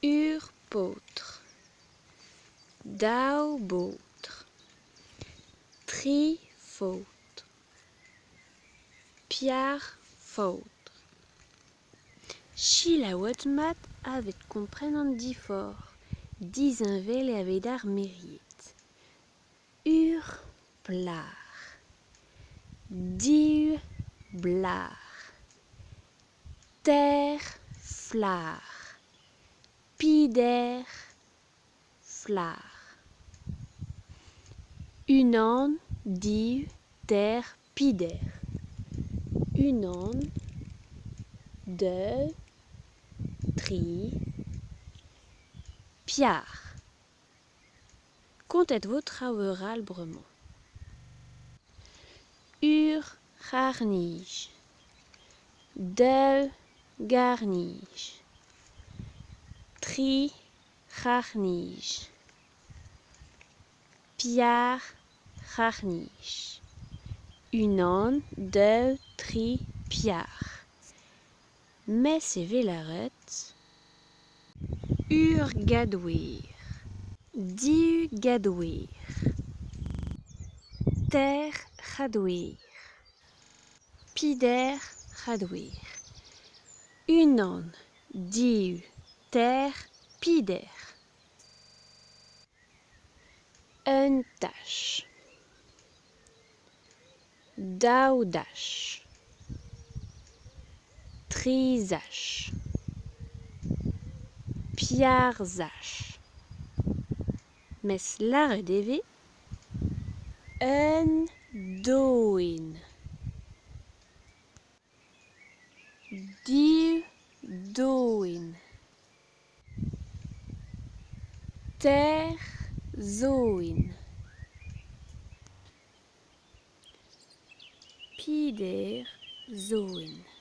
Urpotre, Daubotre, Trifautre, Piarfautre. Chilawatmat avet comprenant difor, dizinvel e avet ar meriet. Urplar, Diublar, Terflar, Piderflar. Unan, diu, ter, pider. Unan, deux, tri, piar. Contet-vo traour albrement. Garnige, deux garnige, tri garnige, piar garnige. Unan, deux, tri, piar. Mes e velaret. Gadouir, gadouir, ter gadouir, pider gadouir. Unan, diu, ter, pider. Un tâche, daudache, trisache, piarzache. Mes lare deve, un doin, diu doin, ter zoin, pider zoin.